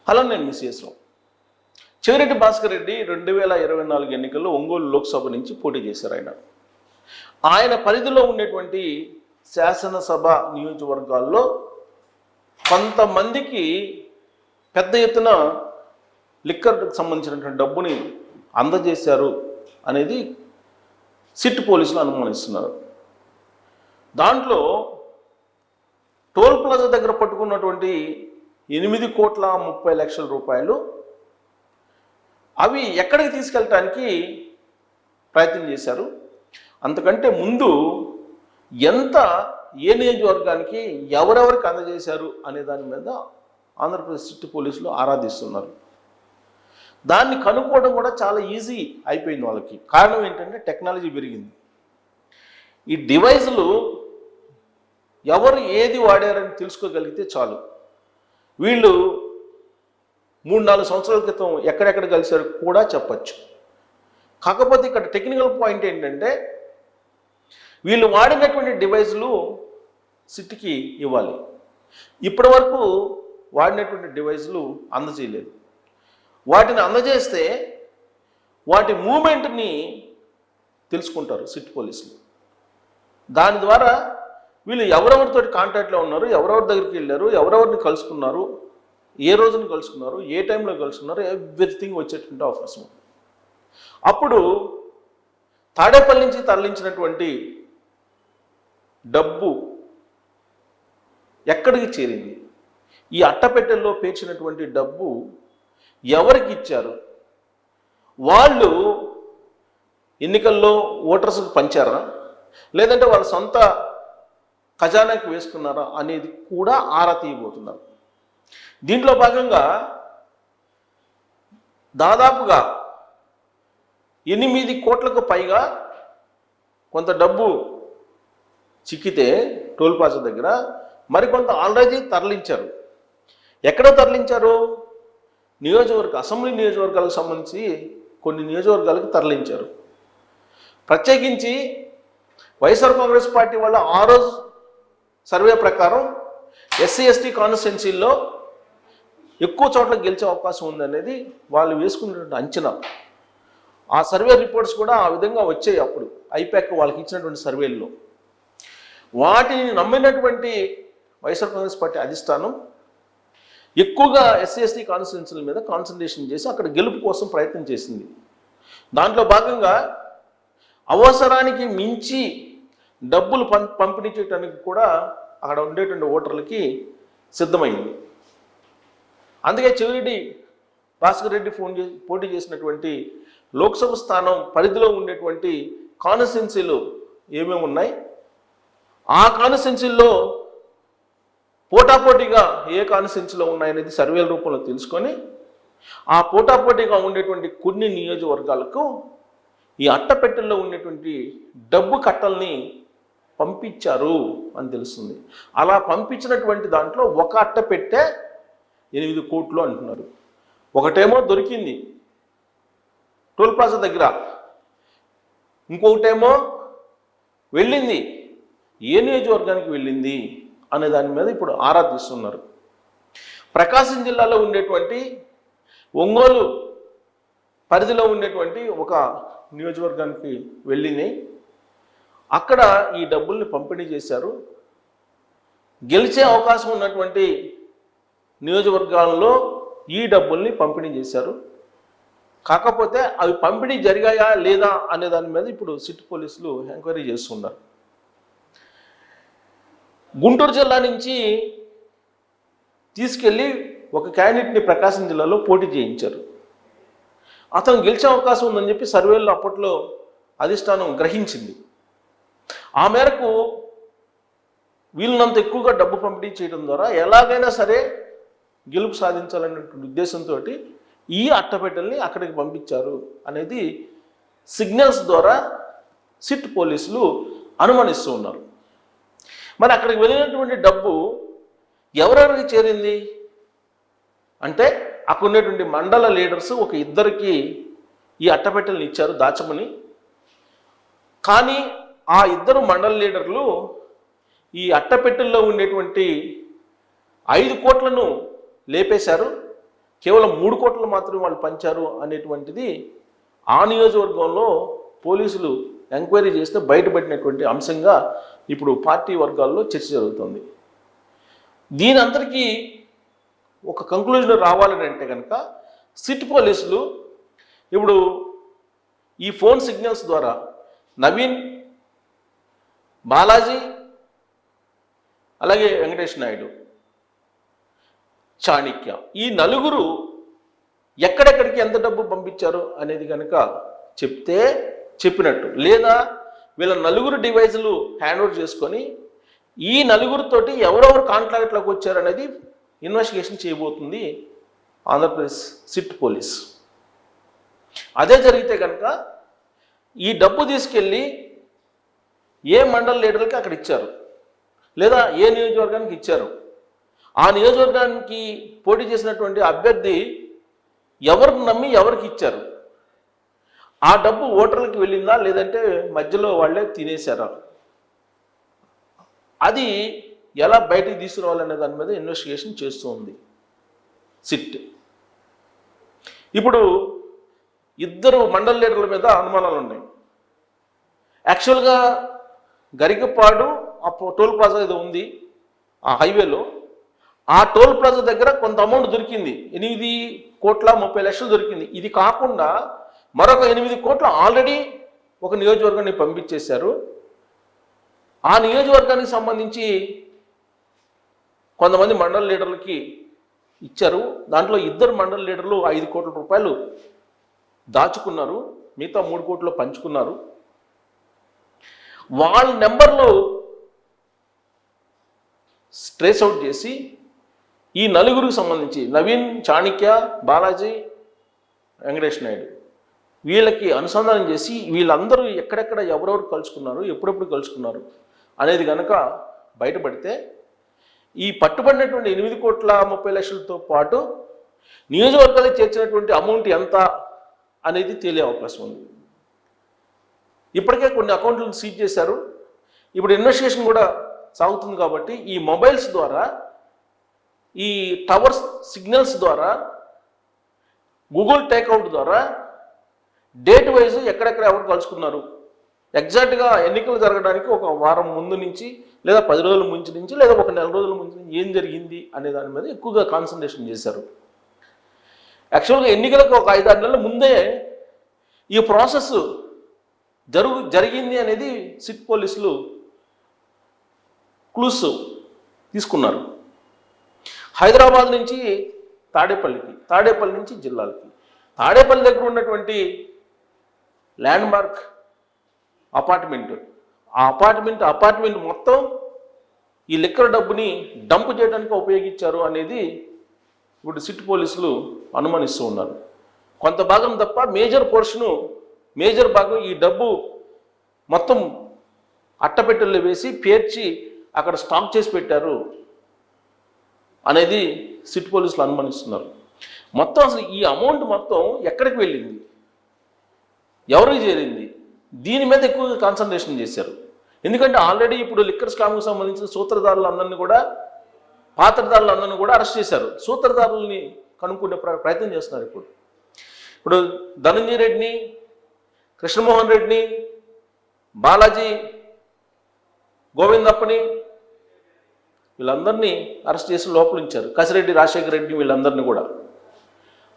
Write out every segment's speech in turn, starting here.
Hello, నేను miss Chevireddy Bhaskar Reddy 2024 ఎన్నికల్లో ఒంగోలు లోక్సభ నుంచి పోటీ చేశారు. ఆయన పరిధిలో ఉండేటువంటి శాసనసభ నియోజకవర్గాల్లో కొంతమందికి పెద్ద ఎత్తున లిక్కర్కి సంబంధించినటువంటి డబ్బుని అందజేశారు అనేది సిట్ పోలీసులు అనుమానిస్తున్నారు. దాంట్లో టోల్ ప్లాజా దగ్గర పట్టుకున్నటువంటి 8,30,00,000 రూపాయలు అవి ఎక్కడికి తీసుకెళ్ళటానికి ప్రయత్నం చేశారు. అంతకంటే ముందు ఎంత ఏ నియోజకవర్గానికి ఎవరెవరికి అందజేశారు అనే దాని మీద ఆంధ్రప్రదేశ్ సిటీ పోలీసులు ఆరాధిస్తున్నారు. దాన్ని కనుక్కోవడం కూడా చాలా ఈజీ అయిపోయింది వాళ్ళకి. కారణం ఏంటంటే టెక్నాలజీ పెరిగింది. ఈ డివైజులు ఎవరు ఏది వాడారని తెలుసుకోగలిగితే చాలు. వీళ్ళు 3-4 సంవత్సరాల క్రితం ఎక్కడెక్కడ కలిశారు కూడా చెప్పచ్చు. కాకపోతే ఇక్కడ టెక్నికల్ పాయింట్ ఏంటంటే వీళ్ళు వాడినటువంటి డివైజులు సిటీకి ఇవ్వాలి. ఇప్పటి వరకు వాడినటువంటి డివైజులు అందజేయలేదు. వాటిని అందజేస్తే వాటి మూమెంట్ని తెలుసుకుంటారు సిటీ పోలీసులు. దాని ద్వారా వీళ్ళు ఎవరెవరితో కాంటాక్ట్లో ఉన్నారు, ఎవరెవరి దగ్గరికి వెళ్ళారు, ఎవరెవరిని కలుసుకున్నారు, ఏ రోజున కలుసుకున్నారు, ఏ టైంలో కలుసుకున్నారు, ఎవ్రీథింగ్ వచ్చేటువంటి అవకాశం. అప్పుడు తాడేపల్లి నుంచి తరలించినటువంటి డబ్బు ఎక్కడికి చేరింది, ఈ అట్టపెట్టెల్లో పేర్చినటువంటి డబ్బు ఎవరికి ఇచ్చారు, వాళ్ళు ఎన్నికల్లో ఓటర్స్కి పంచారా లేదంటే వాళ్ళ సొంత ఖజానాకి వేసుకున్నారా అనేది కూడా ఆరా తీయబోతున్నారు. దీంట్లో భాగంగా దాదాపుగా 8 కోట్లకు పైగా కొంత డబ్బు చిక్కితే టోల్ ప్లాజా దగ్గర మరికొంత ఆల్రెడీ తరలించారు. ఎక్కడ తరలించారు? అసెంబ్లీ నియోజకవర్గాలకు సంబంధించి కొన్ని నియోజకవర్గాలకు తరలించారు. ప్రత్యేకించి వైఎస్ఆర్ కాంగ్రెస్ పార్టీ వాళ్ళ ఆ రోజు సర్వే ప్రకారం SC/ST కాన్స్టిట్యున్సీల్లో ఎక్కువ చోట్ల గెలిచే అవకాశం ఉందనేది వాళ్ళు వేసుకున్నటువంటి అంచనా. ఆ సర్వే రిపోర్ట్స్ కూడా ఆ విధంగా వచ్చాయి. అప్పుడు ఐపాక్ వాళ్ళకి ఇచ్చినటువంటి సర్వేల్లో వాటిని నమ్మినటువంటి వైఎస్ఆర్ కాంగ్రెస్ పార్టీ అధిష్టానం ఎక్కువగా SC/ST కాన్స్టిట్యున్సీల మీద కాన్సన్ట్రేషన్ చేసి అక్కడ గెలుపు కోసం ప్రయత్నం చేసింది. దాంట్లో భాగంగా అవసరానికి మించి డబ్బులు పంపిణీ చేయడానికి కూడా అక్కడ ఉండేటువంటి ఓటర్లకి సిద్ధమైంది. అందుకే చెవిరెడ్డి భాస్కర్ రెడ్డి పోటీ చేసినటువంటి లోక్సభ స్థానం పరిధిలో ఉండేటువంటి కాన్స్టిట్యున్సీలు ఏమేమి ఉన్నాయి, ఆ కాన్స్టిట్యున్సీల్లో పోటాపోటీగా ఏ కాన్స్టిట్యున్సీలో ఉన్నాయనేది సర్వేల రూపంలో తెలుసుకొని ఆ పోటాపోటీగా ఉండేటువంటి కొన్ని నియోజకవర్గాలకు ఈ అట్టపెట్టెల్లో ఉండేటువంటి డబ్బు కట్టల్ని పంపించారు అని తెలుస్తుంది. అలా పంపించినటువంటి దాంట్లో ఒక అట్టపెట్టె 8 కోట్లు అంటున్నారు. ఒకటేమో దొరికింది టోల్ ప్లాజా దగ్గర, ఇంకొకటేమో వెళ్ళింది ఏ నియోజకవర్గానికి వెళ్ళింది అనే దాని మీద ఇప్పుడు ఆరా తీస్తున్నారు. ప్రకాశం జిల్లాలో ఉండేటువంటి ఒంగోలు పరిధిలో ఉండేటువంటి ఒక నియోజకవర్గానికి వెళ్ళినాయి. అక్కడ ఈ డబ్బుల్ని పంపిణీ చేశారు. గెలిచే అవకాశం ఉన్నటువంటి నియోజకవర్గాల్లో ఈ డబ్బుల్ని పంపిణీ చేశారు. కాకపోతే అవి పంపిణీ జరిగాయా లేదా అనే దాని మీద ఇప్పుడు సిటీ పోలీసులు ఎంక్వైరీ చేస్తున్నారు. గుంటూరు జిల్లా నుంచి తీసుకెళ్ళి ఒక క్యాండిడేట్ని ప్రకాశం జిల్లాలో పోటీ చేయించారు. అతను గెలిచే అవకాశం ఉందని చెప్పి సర్వేల్లో అప్పట్లో అధిష్టానం గ్రహించింది. ఆ మేరకు వీళ్ళనంత ఎక్కువగా డబ్బు పంపిణీ చేయడం ద్వారా ఎలాగైనా సరే గెలుపు సాధించాలనేటువంటి ఉద్దేశంతో ఈ అట్టపెట్టెల్ని అక్కడికి పంపించారు అనేది సిగ్నల్స్ ద్వారా సిట్ పోలీసులు అనుమానిస్తూ ఉన్నారు. మరి అక్కడికి వెళ్ళినటువంటి డబ్బు ఎవరెవరికి చేరింది అంటే అక్కడ ఉండేటువంటి మండల లీడర్స్ ఒక 2కి ఈ అట్టపెట్టెల్ని ఇచ్చారు దాచమని. కానీ ఆ 2 మండల లీడర్లు ఈ అట్టపెట్టెల్లో ఉండేటువంటి 5 కోట్లను లేపేశారు. కేవలం 3 కోట్లు మాత్రమే వాళ్ళు పంచారు అనేటువంటిది ఆ నియోజకవర్గంలో పోలీసులు ఎంక్వైరీ చేస్తే బయటపడినటువంటి అంశంగా ఇప్పుడు పార్టీ వర్గాల్లో చర్చ జరుగుతుంది. దీని అందరికీ ఒక కంక్లూజన్ రావాలని అంటే కనుక సిట్ పోలీసులు ఇప్పుడు ఈ ఫోన్ సిగ్నల్స్ ద్వారా నవీన్, బాలాజీ, అలాగే వెంకటేష్ నాయుడు, చాణిక్య, ఈ నలుగురు ఎక్కడెక్కడికి ఎంత డబ్బు పంపించారు అనేది కనుక చెప్తే చెప్పినట్టు, లేదా వీళ్ళ నలుగురు డివైజులు హ్యాండ్ ఓవర్ చేసుకొని ఈ నలుగురితోటి ఎవరెవరు కాంట్రాక్ట్లోకి వచ్చారనేది ఇన్వెస్టిగేషన్ చేయబోతుంది ఆంధ్రప్రదేశ్ సిట్ పోలీస్. అదే జరిగితే కనుక ఈ డబ్బు తీసుకెళ్ళి ఏ మండల లీడర్కి అక్కడ ఇచ్చారు, లేదా ఏ నియోజకవర్గానికి ఇచ్చారు, ఆ నియోజకవర్గానికి పోటీ చేసినటువంటి అభ్యర్థి ఎవరిని నమ్మి ఎవరికి ఇచ్చారు, ఆ డబ్బు ఓటర్లకు వెళ్ళిందా లేదంటే మధ్యలో వాళ్ళే తినేశారా, అది ఎలా బయటికి తీసుకురావాలనే దాని మీద ఇన్వెస్టిగేషన్ చేస్తూ ఉంది సిట్. ఇప్పుడు ఇద్దరు మండల లీడర్ల మీద అనుమానాలు ఉన్నాయి. యాక్చువల్గా గరికపాడు ఆ టోల్ ప్లాజా ఏదో ఉంది ఆ హైవేలో, ఆ టోల్ ప్లాజా దగ్గర కొంత అమౌంట్ దొరికింది, 8,30,00,000 దొరికింది. ఇది కాకుండా మరొక 8 కోట్లు ఆల్రెడీ ఒక నియోజకవర్గాన్ని పంపించేశారు. ఆ నియోజకవర్గానికి సంబంధించి కొంతమంది మండల లీడర్లకి ఇచ్చారు. దాంట్లో ఇద్దరు మండల లీడర్లు 5 కోట్ల రూపాయలు దాచుకున్నారు, మిగతా 3 కోట్లు పంచుకున్నారు. వాళ్ళ నెంబర్లు ట్రేస్ అవుట్ చేసి ఈ నలుగురికి సంబంధించి నవీన్, చాణిక్య, బాలాజీ, వెంకటేష్ నాయుడు వీళ్ళకి అనుసంధానం చేసి వీళ్ళందరూ ఎక్కడెక్కడ ఎవరెవరు కలుసుకున్నారు, ఎప్పుడెప్పుడు కలుసుకున్నారు అనేది కనుక బయటపడితే ఈ పట్టుబడినటువంటి 8,30,00,000తో పాటు నియోజకవర్గాలకు చేర్చినటువంటి అమౌంట్ ఎంత అనేది తేలే అవకాశం ఉంది. ఇప్పటికే కొన్ని అకౌంట్లను సీజ్ చేశారు. ఇప్పుడు ఇన్వెస్టిగేషన్ కూడా సాగుతుంది కాబట్టి ఈ మొబైల్స్ ద్వారా, ఈ టవర్స్ సిగ్నల్స్ ద్వారా, గూగుల్ టేక్అవుట్ ద్వారా డేట్ వైజ్ ఎక్కడెక్కడ ఎవరు కలుసుకున్నారు, ఎగ్జాక్ట్గా ఎన్నికలు జరగడానికి ఒక వారం ముందు నుంచి, లేదా 10 రోజుల ముందు నుంచి, లేదా ఒక నెల రోజుల ముందు నుంచి ఏం జరిగింది అనే దాని మీద ఎక్కువగా కాన్సన్ట్రేషన్ చేశారు. యాక్చువల్గా ఎన్నికలకు ఒక 5-6 నెలల ముందే ఈ ప్రాసెస్ జరిగింది అనేది సిట్ పోలీసులు క్లూస్ తీసుకున్నారు. హైదరాబాద్ నుంచి తాడేపల్లికి, తాడేపల్లి నుంచి జిల్లాలకి, తాడేపల్లి దగ్గర ఉన్నటువంటి ల్యాండ్ మార్క్ అపార్ట్మెంట్, ఆ అపార్ట్మెంట్ మొత్తం ఈ లిక్కర్ డబ్బుని డంప్ చేయడానికి ఉపయోగించారు అనేది ఇప్పుడు సిట్ పోలీసులు అనుమానిస్తూ ఉన్నారు. కొంత భాగం తప్ప మేజర్ భాగం ఈ డబ్బు మొత్తం అట్టపెట్టెల్లో వేసి పేర్చి అక్కడ స్టాక్ చేసి పెట్టారు అనేది సిట్ పోలీసులు అనుమానిస్తున్నారు. మొత్తం అసలు ఈ అమౌంట్ మొత్తం ఎక్కడికి వెళ్ళింది, ఎవరికి చేరింది, దీని మీద ఎక్కువగా కాన్సన్ట్రేషన్ చేశారు. ఎందుకంటే ఆల్రెడీ ఇప్పుడు లిక్కర్ స్కామ్కి సంబంధించిన సూత్రధారులందరినీ కూడా, పాత్రధారులందరినీ కూడా అరెస్ట్ చేశారు. సూత్రధారుల్ని కనుక్కునే ప్రయత్నం చేస్తున్నారు. ఇప్పుడు ధనంజయ రెడ్డిని, కృష్ణమోహన్ రెడ్డిని, బాలాజీ, గోవిందప్పని వీళ్ళందరినీ అరెస్ట్ చేసి లోపల ఉంచారు. కసిరెడ్డి, రాజశేఖర రెడ్డి వీళ్ళందరినీ కూడా.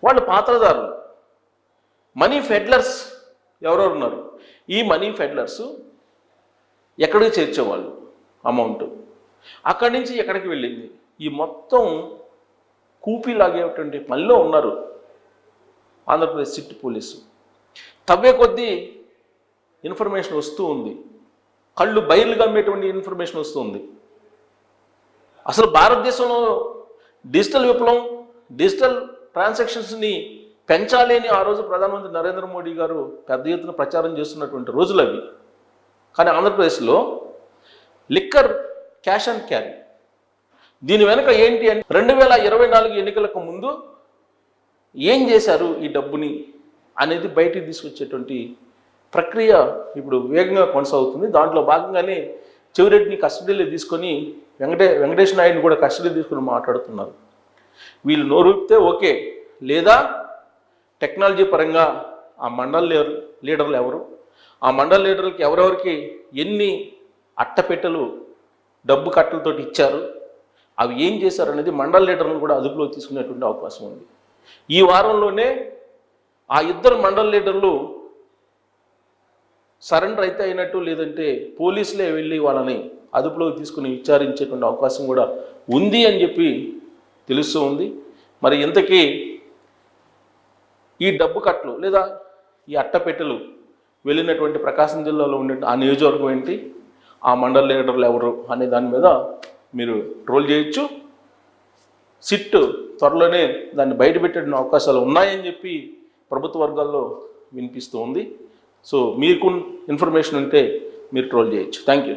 వాళ్ళు పాత్రదారులు, మనీ ఫెడ్లర్స్ ఎవరెవరు ఉన్నారు, ఈ మనీ ఫెడ్లర్స్ ఎక్కడికి చేర్చేవాళ్ళు అమౌంట్, అక్కడి నుంచి ఎక్కడికి వెళ్ళింది, ఈ మొత్తం కూపీ లాగేటువంటి పనిలో ఉన్నారు ఆంధ్రప్రదేశ్ సిట్ పోలీసు. తవ్వే కొద్దీ ఇన్ఫర్మేషన్ వస్తూ ఉంది, కళ్ళు బయర్లు కమ్మేటువంటి ఇన్ఫర్మేషన్ వస్తుంది. అసలు భారతదేశంలో డిజిటల్ విప్లవం, డిజిటల్ ట్రాన్సాక్షన్స్ని పెంచాలి అని ఆ రోజు ప్రధానమంత్రి నరేంద్ర మోడీ గారు పెద్ద ఎత్తున ప్రచారం చేస్తున్నటువంటి రోజులు అవి. కానీ ఆంధ్రప్రదేశ్లో లిక్కర్ క్యాష్ అండ్ క్యారీ, దీని వెనుక ఏంటి అంటే 2024 ఎన్నికలకు ముందు ఏం చేశారు ఈ డబ్బుని అనేది బయటికి తీసుకొచ్చేటువంటి ప్రక్రియ ఇప్పుడు వేగంగా కొనసాగుతుంది. దాంట్లో భాగంగానే చెవిరెడ్డిని కస్టడీలో తీసుకొని వెంకటేష్ నాయుడిని కూడా కస్టడీలో తీసుకుని మాట్లాడుతున్నారు. వీళ్ళు నోరూపితే ఓకే, లేదా టెక్నాలజీ పరంగా ఆ మండల్ లీడర్లు ఎవరు, ఆ మండల్ లీడర్లకి ఎవరెవరికి ఎన్ని అట్టపెట్టెలు డబ్బు కట్టలతోటి ఇచ్చారు, అవి ఏం చేశారు అనేది మండల్ లీడర్లను కూడా అదుపులో తీసుకునేటువంటి అవకాశం ఉంది. ఈ వారంలోనే ఆ ఇద్దరు మండల్ లీడర్లు సరెండర్ అయితే అయినట్టు, లేదంటే పోలీసులే వెళ్ళి వాళ్ళని అదుపులోకి తీసుకుని విచారించేటువంటి అవకాశం కూడా ఉంది అని చెప్పి తెలుస్తూ ఉంది. మరి ఇంతకీ ఈ డబ్బు కట్టలు లేదా ఈ అట్టపెట్టెలు వెళ్ళినటువంటి ప్రకాశం జిల్లాలో ఉండే ఆ నియోజకవర్గం ఏంటి, ఆ మండల లీడర్లు ఎవరు అనే దాని మీద మీరు ట్రోల్ చేయొచ్చు. సిట్ త్వరలోనే దాన్ని బయటపెట్టే అవకాశాలు ఉన్నాయని చెప్పి ప్రభుత్వ వర్గాల్లో వినిపిస్తూ ఉంది. సో మీకు ఇన్ఫర్మేషన్ ఉంటే మీరు ట్రోల్ చేయొచ్చు. Thank you.